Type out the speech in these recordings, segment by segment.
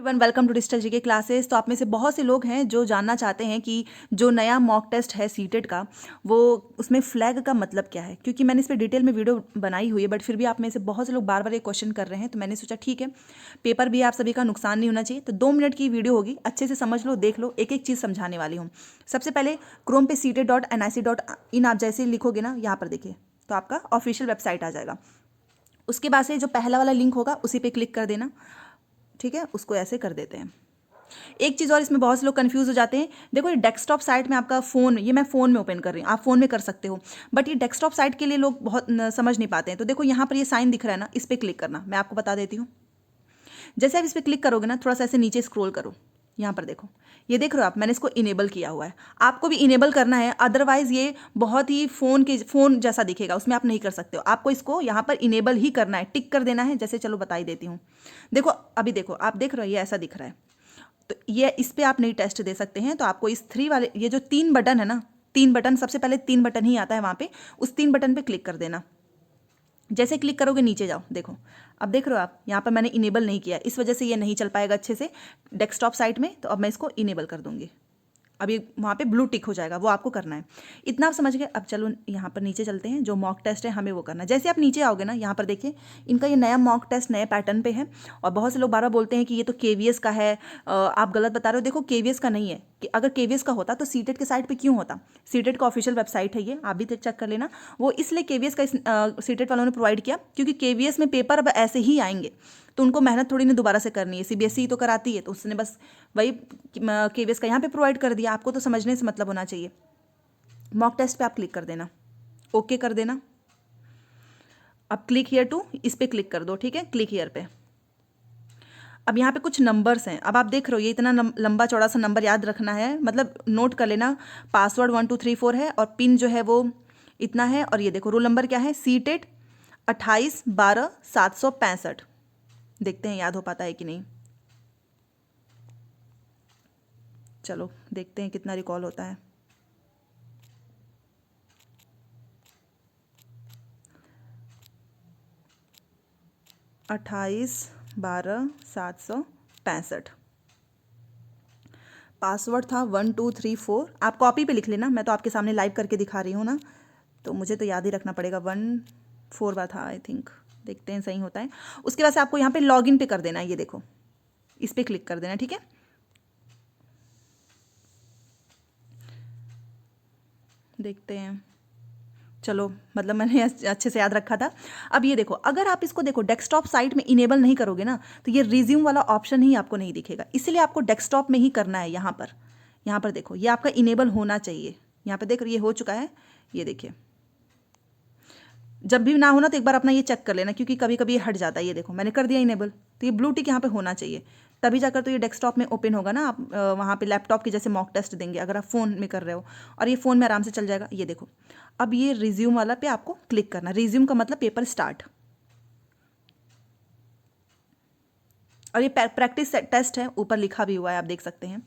One welcome to digital GK classes. तो आप में से बहुत से लोग हैं जो जानना चाहते हैं कि जो नया मॉक टेस्ट है सीटेट का, वो उसमें फ्लैग का मतलब क्या है। क्योंकि मैंने इस पर डिटेल में वीडियो बनाई हुई है, बट फिर भी आप में से बहुत से लोग बार बार ये क्वेश्चन कर रहे हैं, तो मैंने सोचा ठीक है, पेपर भी आप सभी का नुकसान नहीं होना चाहिए। तो 2 मिनट की वीडियो होगी, अच्छे से समझ लो, देख लो, एक एक चीज़ समझाने वाली हूँ। सबसे पहले क्रोम पे CTET.nic.in आप जैसे लिखोगे ना, यहाँ पर देखिए, तो आपका ऑफिशियल वेबसाइट आ जाएगा। उसके बाद से जो पहला वाला लिंक होगा उसी पे क्लिक कर देना, ठीक है। उसको ऐसे कर देते हैं। एक चीज़ और, इसमें बहुत से लोग कंफ्यूज हो जाते हैं। देखो ये डेस्कटॉप साइट में आपका फ़ोन, ये मैं फ़ोन में ओपन कर रही हूँ, आप फ़ोन में कर सकते हो, बट ये डेस्कटॉप साइट के लिए लोग बहुत समझ नहीं पाते हैं। तो देखो यहाँ पर ये साइन दिख रहा है ना, इस पर क्लिक करना, मैं आपको बता देती हूँ। जैसे आप इस पर क्लिक करोगे ना, थोड़ा सा ऐसे नीचे स्क्रॉल करो, यहाँ पर देखो, ये देख रहे हो आप, मैंने इसको इनेबल किया हुआ है। आपको भी इनेबल करना है, अदरवाइज ये बहुत ही फ़ोन जैसा दिखेगा, उसमें आप नहीं कर सकते हो। आपको इसको यहाँ पर इनेबल ही करना है, टिक कर देना है। जैसे चलो बता ही देती हूँ। देखो अभी देखो, आप देख रहे हो ये ऐसा दिख रहा है, तो ये इस पर आप नहीं टेस्ट दे सकते हैं। तो आपको इस 3 वाले, ये जो 3 बटन है ना, 3 बटन, सबसे पहले 3 बटन ही आता है वहाँ पे, उस 3 बटन पे क्लिक कर देना। जैसे क्लिक करोगे नीचे जाओ, देखो अब देख रहे हो आप, यहाँ पर मैंने इनेबल नहीं किया, इस वजह से ये नहीं चल पाएगा अच्छे से डेस्कटॉप साइट में। तो अब मैं इसको इनेबल कर दूंगी, अब ये वहाँ पे ब्लू टिक हो जाएगा, वो आपको करना है। इतना आप समझ गए। अब चलो यहाँ पर नीचे चलते हैं, जो मॉक टेस्ट है हमें वो करना है। जैसे आप नीचे आओगे ना, यहाँ पर देखिए, इनका ये नया मॉक टेस्ट नए पैटर्न पे है। और बहुत से लोग बार बार बोलते हैं कि ये तो KVS का है, आप गलत बता रहे हो। देखो KVS का नहीं है, कि अगर KVS का होता तो सीटेट के साइट पे क्यों होता। सीटेट का ऑफिशियल वेबसाइट है ये, आप भी चेक कर लेना। वो इसलिए KVS का सीटेट वालों ने प्रोवाइड किया, क्योंकि KVS में पेपर अब ऐसे ही आएंगे, तो उनको मेहनत थोड़ी ना दोबारा से करनी है। CBSE तो कराती है, तो उसने बस वही KVS का यहाँ पे प्रोवाइड कर दिया। आपको तो समझने से मतलब होना चाहिए। मॉक टेस्ट पे आप क्लिक कर देना, ओके कर देना। अब क्लिक हियर टू, इस पे क्लिक कर दो, ठीक है, क्लिक हियर पे। अब यहाँ पे कुछ नंबर्स हैं, अब आप देख रहे हो ये इतना लंबा चौड़ा सा नंबर याद रखना है, मतलब नोट कर लेना। पासवर्ड 1234 है, और पिन जो है वो इतना है। और ये देखो रोल नंबर क्या है, सीटेट 28/12/765। देखते हैं याद हो पाता है कि नहीं। चलो देखते हैं कितना रिकॉल होता है। अट्ठाईस 12/765। पासवर्ड था 1234। आप कॉपी पे लिख लेना, मैं तो आपके सामने लाइव करके दिखा रही हूँ ना, तो मुझे तो याद ही रखना पड़ेगा। 14 बार था आई थिंक, देखते हैं सही होता है। उसके बाद से आपको यहाँ पे लॉगिन पे कर देना है, ये देखो इस पर क्लिक कर देना, ठीक है। देखते हैं, चलो मतलब मैंने अच्छे से याद रखा था। अब ये देखो, अगर आप इसको देखो डेस्कटॉप साइट में इनेबल नहीं करोगे ना, तो ये रिज्यूम वाला ऑप्शन ही आपको नहीं दिखेगा। इसलिए आपको डेस्कटॉप में ही करना है। यहाँ पर देखो, ये आपका इनेबल होना चाहिए। यहाँ पर देख, ये हो चुका है, ये देखिए। जब भी ना हो ना, तो एक बार अपना ये चेक कर लेना, क्योंकि कभी कभी ये हट जाता है। ये देखो मैंने कर दिया इनेबल, तो ये ब्लू टिक यहाँ पे होना चाहिए, तभी जाकर तो ये डेस्कटॉप में ओपन होगा ना। आप वहाँ पे लैपटॉप के जैसे मॉक टेस्ट देंगे, अगर आप फ़ोन में कर रहे हो, और ये फ़ोन में आराम से चल जाएगा। ये देखो, अब ये रिज्यूम वाला पे आपको क्लिक करना। रिज्यूम का मतलब पेपर स्टार्ट, और ये प्रैक्टिस टेस्ट है, ऊपर लिखा भी हुआ है, आप देख सकते हैं।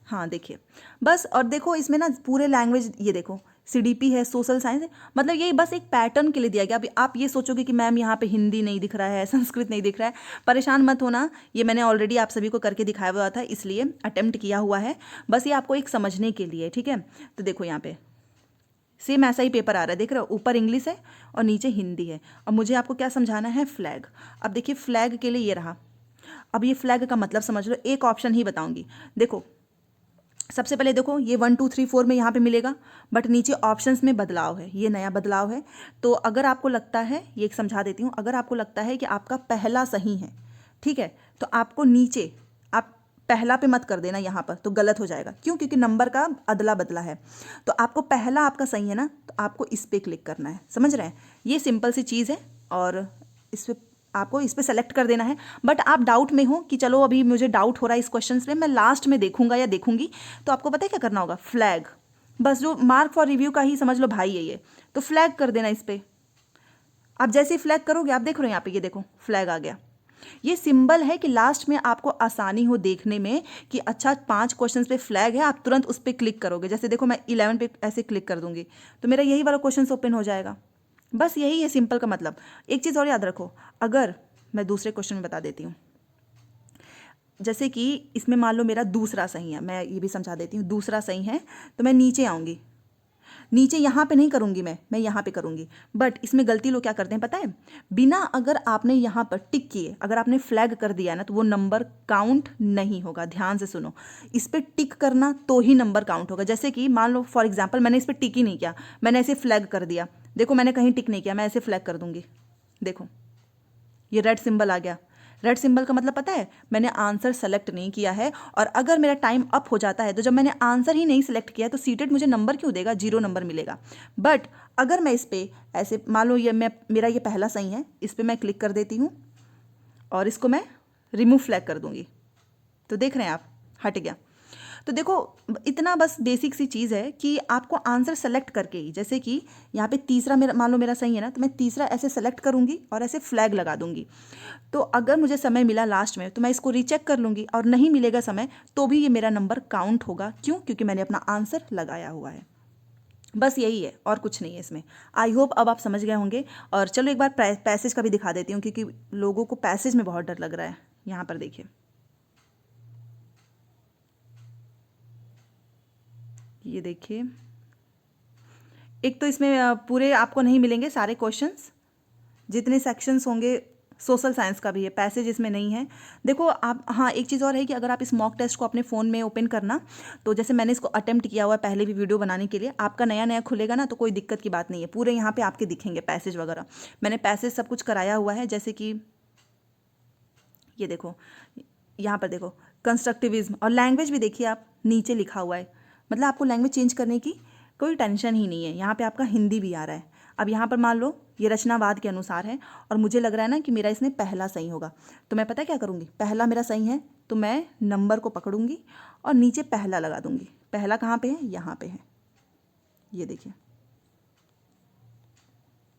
हाँ देखिए बस, और देखो इसमें ना पूरे लैंग्वेज, ये देखो CDP है, सोशल साइंस है, मतलब ये बस एक पैटर्न के लिए दिया गया। अभी आप ये सोचोगे कि मैम यहाँ पे हिंदी नहीं दिख रहा है, संस्कृत नहीं दिख रहा है, परेशान मत होना। ये मैंने ऑलरेडी आप सभी को करके दिखाया हुआ था, इसलिए अटेम्प्ट किया हुआ है, बस ये आपको एक समझने के लिए, ठीक है। तो देखो यहाँ पे सेम ऐसा ही पेपर आ रहा है, देख रहे हो, ऊपर इंग्लिश है और नीचे हिंदी है। और मुझे आपको क्या समझाना है, फ्लैग। अब देखिए फ्लैग के लिए ये रहा। अब ये फ्लैग का मतलब समझ लो, एक ऑप्शन ही बताऊंगी। देखो सबसे पहले देखो, ये 1 2 3 4 में यहाँ पे मिलेगा, बट नीचे ऑप्शंस में बदलाव है, ये नया बदलाव है। तो अगर आपको लगता है, ये एक समझा देती हूँ, अगर आपको लगता है कि आपका पहला सही है, ठीक है, तो आपको नीचे, आप पहला पे मत कर देना यहाँ पर, तो गलत हो जाएगा। क्यों? क्योंकि नंबर का अदला बदला है। तो आपको पहला आपका सही है ना, तो आपको इस पर क्लिक करना है, समझ रहे हैं। ये सिंपल सी चीज़ है, और इस पर आपको इस पे सेलेक्ट कर देना है। बट आप डाउट में हो कि चलो अभी मुझे डाउट हो रहा है इस क्वेश्चन में, मैं लास्ट में देखूंगा या देखूंगी, तो आपको पता है क्या करना होगा, फ्लैग, बस जो मार्क फॉर रिव्यू का ही समझ लो भाई है ये, तो फ्लैग कर देना इस पर। आप जैसे ही फ्लैग करोगे, आप देख रहे हो यहाँ पे, ये देखो फ्लैग आ गया। ये सिंबल है कि लास्ट में आपको आसानी हो देखने में कि अच्छा 5 क्वेश्चंस पे फ्लैग है, आप तुरंत उस पर क्लिक करोगे। जैसे देखो मैं 11 पे ऐसे क्लिक कर दूंगी, तो मेरा यही वाला क्वेश्चन ओपन हो जाएगा। बस यही है सिंपल का मतलब। एक चीज़ और याद रखो, अगर मैं दूसरे क्वेश्चन में बता देती हूँ, जैसे कि इसमें मान लो मेरा दूसरा सही है, मैं ये भी समझा देती हूँ, दूसरा सही है तो मैं नीचे आऊँगी, नीचे यहाँ पे नहीं करूँगी, मैं यहाँ पे करूँगी। बट इसमें गलती लोग क्या करते हैं पता है, बिना अगर आपने यहाँ पर टिक किए, अगर आपने फ्लैग कर दिया ना तो वो नंबर काउंट नहीं होगा। ध्यान से सुनो, इस पर टिक करना तो ही नंबर काउंट होगा। जैसे कि मान लो फॉर एग्जाम्पल मैंने इस पर टिक ही नहीं किया, मैंने ऐसे फ्लैग कर दिया, देखो मैंने कहीं टिक नहीं किया, मैं ऐसे फ्लैग कर दूंगी, देखो ये रेड सिंबल आ गया। रेड सिंबल का मतलब पता है, मैंने आंसर सेलेक्ट नहीं किया है। और अगर मेरा टाइम अप हो जाता है तो जब मैंने आंसर ही नहीं सिलेक्ट किया तो सीटेड मुझे नंबर क्यों देगा, 0 नंबर मिलेगा। बट अगर मैं इस पर ऐसे मान लो ये मेरा ये पहला सही है, इस पर मैं क्लिक कर देती हूँ और इसको मैं रिमूव फ्लैग कर दूंगी, तो देख रहे हैं आप हट गया। तो देखो इतना बस बेसिक सी चीज़ है कि आपको आंसर सेलेक्ट करके ही, जैसे कि यहाँ पे तीसरा मेरा मान लो मेरा सही है ना, तो मैं तीसरा ऐसे सेलेक्ट करूँगी और ऐसे फ्लैग लगा दूंगी। तो अगर मुझे समय मिला लास्ट में तो मैं इसको रीचेक कर लूँगी, और नहीं मिलेगा समय तो भी ये मेरा नंबर काउंट होगा। क्यों? क्योंकि मैंने अपना आंसर लगाया हुआ है। बस यही है और कुछ नहीं है इसमें। आई होप अब आप समझ गए होंगे। और चलो एक बार पैसेज का भी दिखा देती हूँ, क्योंकि लोगों को पैसेज में बहुत डर लग रहा है। यहाँ पर देखिए, ये देखिए, एक तो इसमें पूरे आपको नहीं मिलेंगे सारे क्वेश्चंस, जितने सेक्शंस होंगे सोशल साइंस का भी है, पैसेज इसमें नहीं है। देखो आप, हाँ एक चीज़ और है कि अगर आप इस मॉक टेस्ट को अपने फ़ोन में ओपन करना, तो जैसे मैंने इसको अटेम्प्ट किया हुआ है पहले भी वीडियो बनाने के लिए, आपका नया नया खुलेगा ना तो कोई दिक्कत की बात नहीं है, पूरे यहाँ पे आपके दिखेंगे पैसेज वगैरह। मैंने पैसेज सब कुछ कराया हुआ है। जैसे कि ये देखो, यहाँ पर देखो कंस्ट्रक्टिविज्म, और लैंग्वेज भी देखिए आप, नीचे लिखा हुआ है, मतलब आपको लैंग्वेज चेंज करने की कोई टेंशन ही नहीं है। यहाँ पे आपका हिंदी भी आ रहा है। अब यहाँ पर मान लो ये रचनावाद के अनुसार है और मुझे लग रहा है ना कि मेरा इसमें पहला सही होगा, तो मैं पता क्या करूँगी, पहला मेरा सही है तो मैं नंबर को पकड़ूंगी और नीचे पहला लगा दूंगी। पहला कहाँ पे है? यहाँ पे है, ये देखिए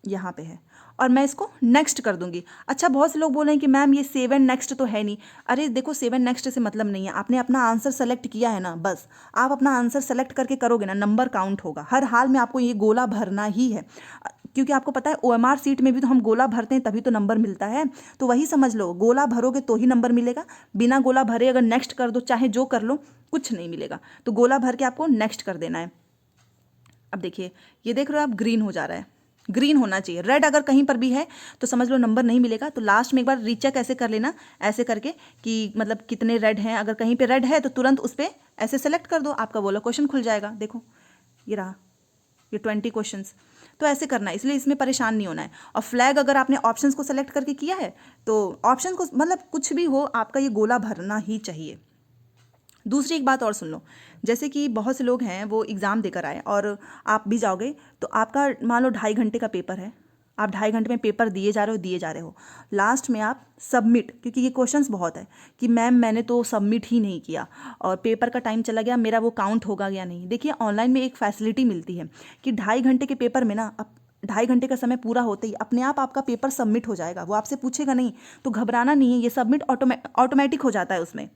यहाँ पे है, और मैं इसको नेक्स्ट कर दूंगी। अच्छा, बहुत से लोग बोल रहे हैं कि मैम ये सेव एंड नेक्स्ट तो है नहीं। अरे देखो, सेव एंड नेक्स्ट से मतलब नहीं है, आपने अपना आंसर सेलेक्ट किया है ना, बस आप अपना आंसर सेलेक्ट करके करोगे ना, नंबर काउंट होगा। हर हाल में आपको ये गोला भरना ही है, क्योंकि आपको पता है OMR सीट में भी तो हम गोला भरते हैं तभी तो नंबर मिलता है। तो वही समझ लो, गोला भरोगे तो ही नंबर मिलेगा, बिना गोला भरे अगर नेक्स्ट कर दो, चाहे जो कर लो, कुछ नहीं मिलेगा। तो गोला भर के आपको नेक्स्ट कर देना है। अब देखिए, ये देख रहे हो आप, ग्रीन हो जा रहा है, ग्रीन होना चाहिए। रेड अगर कहीं पर भी है तो समझ लो नंबर नहीं मिलेगा। तो लास्ट में एक बार रीचेक ऐसे कर लेना, ऐसे करके कि मतलब कितने रेड हैं। अगर कहीं पे रेड है तो तुरंत उस पर ऐसे सेलेक्ट कर दो, आपका बोला क्वेश्चन खुल जाएगा। देखो ये रहा, ये 20 क्वेश्चंस। तो ऐसे करना है, इसलिए इसमें परेशान नहीं होना है। और फ्लैग अगर आपने ऑप्शंस को सेलेक्ट करके किया है तो ऑप्शन को मतलब कुछ भी हो, आपका ये गोला भरना ही चाहिए। दूसरी एक बात और सुन लो, जैसे कि बहुत से लोग हैं वो एग्ज़ाम देकर आए और आप भी जाओगे, तो आपका मान लो 2.5 घंटे का पेपर है, आप 2.5 घंटे में पेपर दिए जा रहे हो, लास्ट में आप सबमिट, क्योंकि ये क्वेश्चंस बहुत है कि मैम मैंने तो सबमिट ही नहीं किया और पेपर का टाइम चला गया, मेरा वो काउंट होगा या नहीं। देखिए ऑनलाइन में एक फैसिलिटी मिलती है कि 2.5 घंटे के पेपर में ना, अब 2.5 घंटे का समय पूरा होते ही अपने आप आपका पेपर सबमिट हो जाएगा, वो आपसे पूछेगा नहीं, तो घबराना नहीं है, ये सबमिट ऑटोमेटिक हो जाता है उसमें,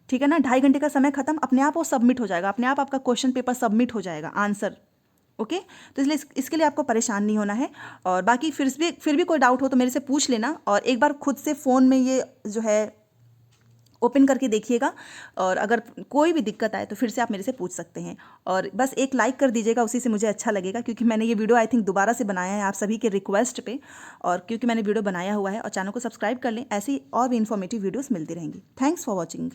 ठीक है ना। 2.5 घंटे का समय खत्म, अपने आप वो सबमिट हो जाएगा, अपने आप आपका क्वेश्चन पेपर सबमिट हो जाएगा, आंसर। ओके, तो इसलिए इसके लिए आपको परेशान नहीं होना है। और बाकी फिर भी कोई डाउट हो तो मेरे से पूछ लेना, और एक बार खुद से फ़ोन में ये जो है ओपन करके देखिएगा, और अगर कोई भी दिक्कत आए तो फिर से आप मेरे से पूछ सकते हैं। और बस एक लाइक कर दीजिएगा, उसी से मुझे अच्छा लगेगा, क्योंकि मैंने ये वीडियो आई थिंक दोबारा से बनाया है आप सभी के रिक्वेस्ट पे, और क्योंकि मैंने वीडियो बनाया हुआ है। और चैनल को सब्सक्राइब कर लें, ऐसी और भी इन्फॉर्मेटिव वीडियोस मिलती रहेंगी। Thanks for watching.